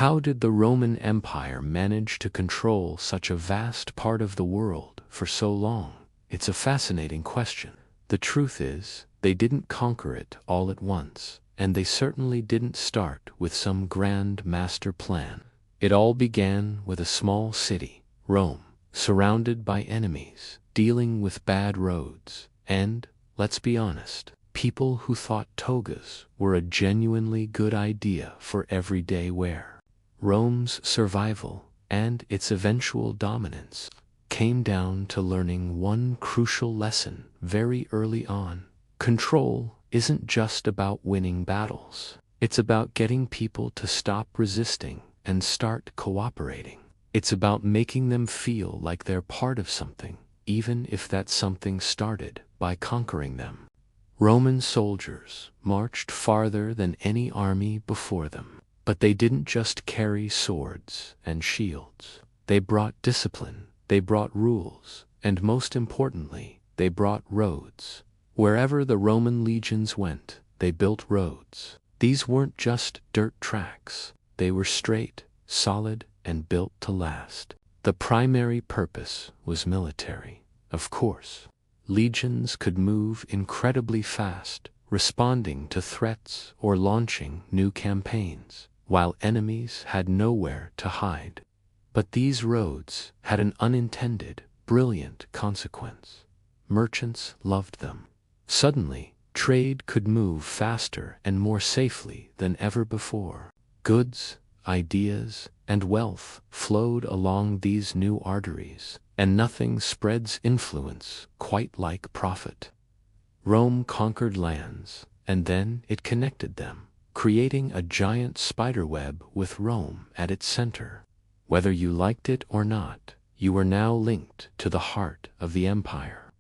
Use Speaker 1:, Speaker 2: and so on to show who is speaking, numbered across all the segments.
Speaker 1: How did the Roman Empire manage to control such a vast part of the world for so long? It's a fascinating question. The truth is, they didn't conquer it all at once, and they certainly didn't start with some grand master plan. It all began with a small city, Rome, surrounded by enemies, dealing with bad roads, and, let's be honest, people who thought togas were a genuinely good idea for everyday wear. Rome's survival and its eventual dominance came down to learning one crucial lesson very early on. Control isn't just about winning battles. It's about getting people to stop resisting and start cooperating. It's about making them feel like they're part of something, even if that something started by conquering them. Roman soldiers marched farther than any army before them, but they didn't just carry swords and shields. They brought discipline, they brought rules, and most importantly, they brought roads. Wherever the Roman legions went, they built roads. These weren't just dirt tracks. They were straight, solid, and built to last. The primary purpose was military, of course. Legions could move incredibly fast, responding to threats or launching new campaigns, while enemies had nowhere to hide. But these roads had an unintended, brilliant consequence. Merchants loved them. Suddenly, trade could move faster and more safely than ever before. Goods, ideas, and wealth flowed along these new arteries, and nothing spreads influence quite like profit. Rome conquered lands, and then it connected them, creating a giant spiderweb with Rome at its center. Whether you liked it or not, you were now linked to the heart of the empire.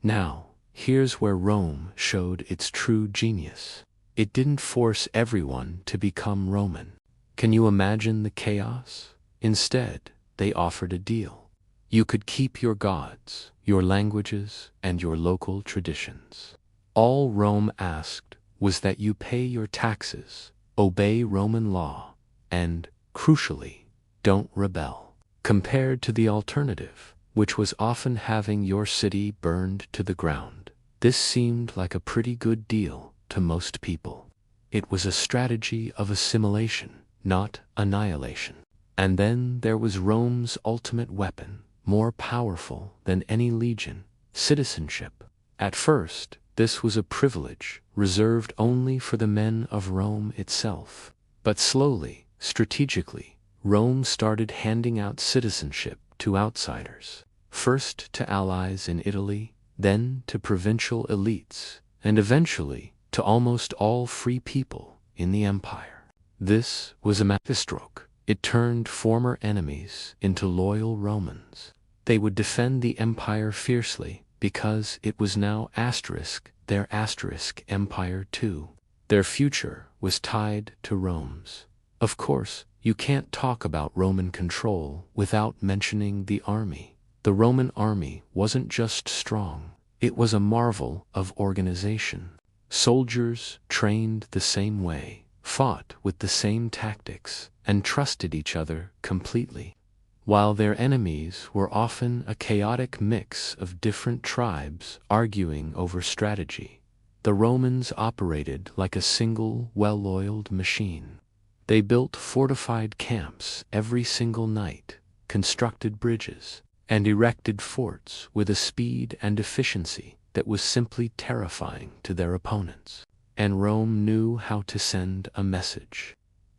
Speaker 1: Now, here's where Rome showed its true genius. It didn't force everyone to become Roman. Can you imagine the chaos? Instead, they offered a deal. You could keep your gods, your languages, and your local traditions. All Rome asked was that you pay your taxes, obey Roman law, and, crucially, don't rebel. Compared to the alternative, which was often having your city burned to the ground, this seemed like a pretty good deal to most people. It was a strategy of assimilation, not annihilation. And then there was Rome's ultimate weapon, more powerful than any legion: citizenship. At first, this was a privilege reserved only for the men of Rome itself. But slowly, strategically, Rome started handing out citizenship to outsiders, first to allies in Italy, then to provincial elites, and eventually to almost all free people in the empire. This was a masterstroke. It turned former enemies into loyal Romans. They would defend the empire fiercely because it was now their empire too. Their future was tied to Rome's. Of course, you can't talk about Roman control without mentioning the army. The Roman army wasn't just strong, it was a marvel of organization. Soldiers trained the same way, fought with the same tactics, and trusted each other completely. While their enemies were often a chaotic mix of different tribes arguing over strategy, the Romans operated like a single, well-oiled machine. They built fortified camps every single night, constructed bridges, and erected forts with a speed and efficiency that was simply terrifying to their opponents. And Rome knew how to send a message.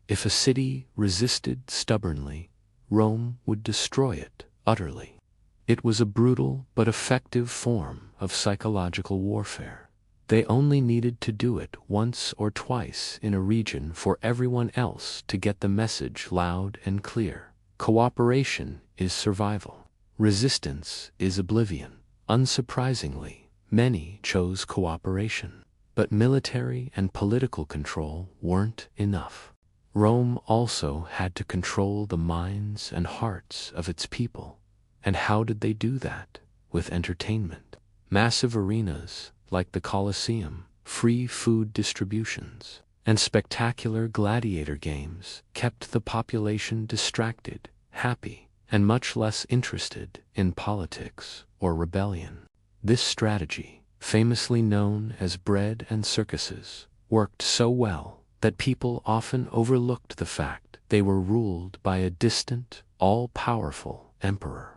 Speaker 1: If a city resisted stubbornly, Rome would destroy it utterly. It was a brutal but effective form of psychological warfare. They only needed to do it once or twice in a region for everyone else to get the message loud and clear. Cooperation is survival. Resistance is oblivion. Unsurprisingly, many chose cooperation. But military and political control weren't enough. Rome also had to control the minds and hearts of its people. And how did they do that? With entertainment. Massive arenas like the Colosseum, free food distributions, and spectacular gladiator games kept the population distracted, happy, and much less interested in politics or rebellion. This strategy, famously known as bread and circuses, worked so well that people often overlooked the fact they were ruled by a distant, all-powerful emperor.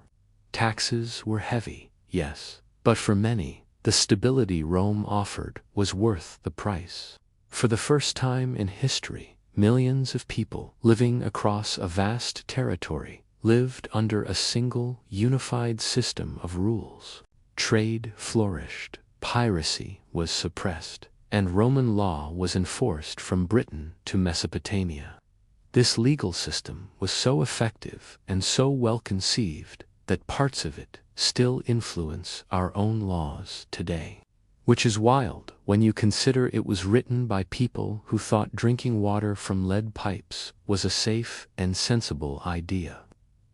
Speaker 1: Taxes were heavy, yes, but for many, the stability Rome offered was worth the price. For the first time in history, millions of people living across a vast territory lived under a single, unified system of rules. Trade flourished, piracy was suppressed, and Roman law was enforced from Britain to Mesopotamia. This legal system was so effective and so well conceived that parts of it still influence our own laws today. Which is wild when you consider it was written by people who thought drinking water from lead pipes was a safe and sensible idea.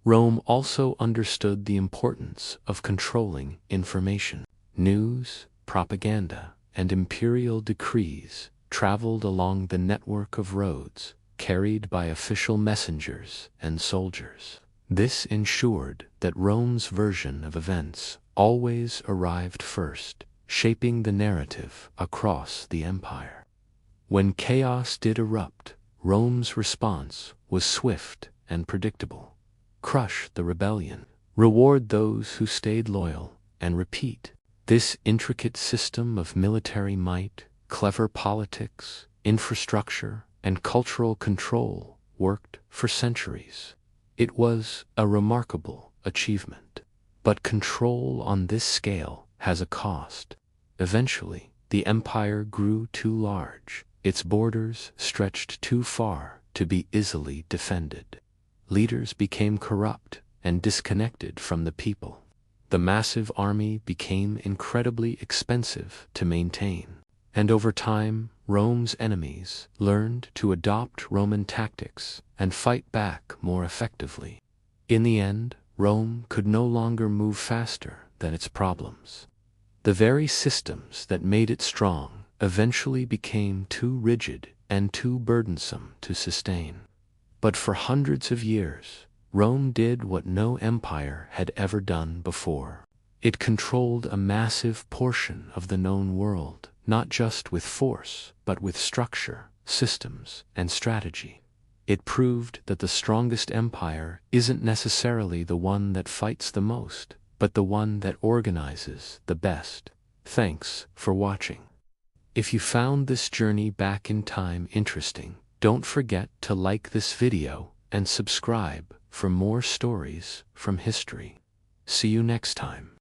Speaker 1: Rome also understood the importance of controlling information. News, propaganda, and imperial decrees traveled along the network of roads carried by official messengers and soldiers. This ensured that Rome's version of events always arrived first, shaping the narrative across the empire. When chaos did erupt, Rome's response was swift and predictable. Crush the rebellion, reward those who stayed loyal, and repeat. This intricate system of military might, clever politics, infrastructure, and cultural control worked for centuries. It was a remarkable achievement. But control on this scale has a cost. Eventually, the empire grew too large. Its borders stretched too far to be easily defended. Leaders became corrupt and disconnected from the people. The massive army became incredibly expensive to maintain. And over time, Rome's enemies learned to adopt Roman tactics and fight back more effectively. In the end, Rome could no longer move faster than its problems. The very systems that made it strong eventually became too rigid and too burdensome to sustain. But for hundreds of years, Rome did what no empire had ever done before. It controlled a massive portion of the known world, not just with force, but with structure, systems, and strategy. It proved that the strongest empire isn't necessarily the one that fights the most, but the one that organizes the best. Thanks for watching. If you found this journey back in time interesting, don't forget to like this video and subscribe for more stories from history. See you next time.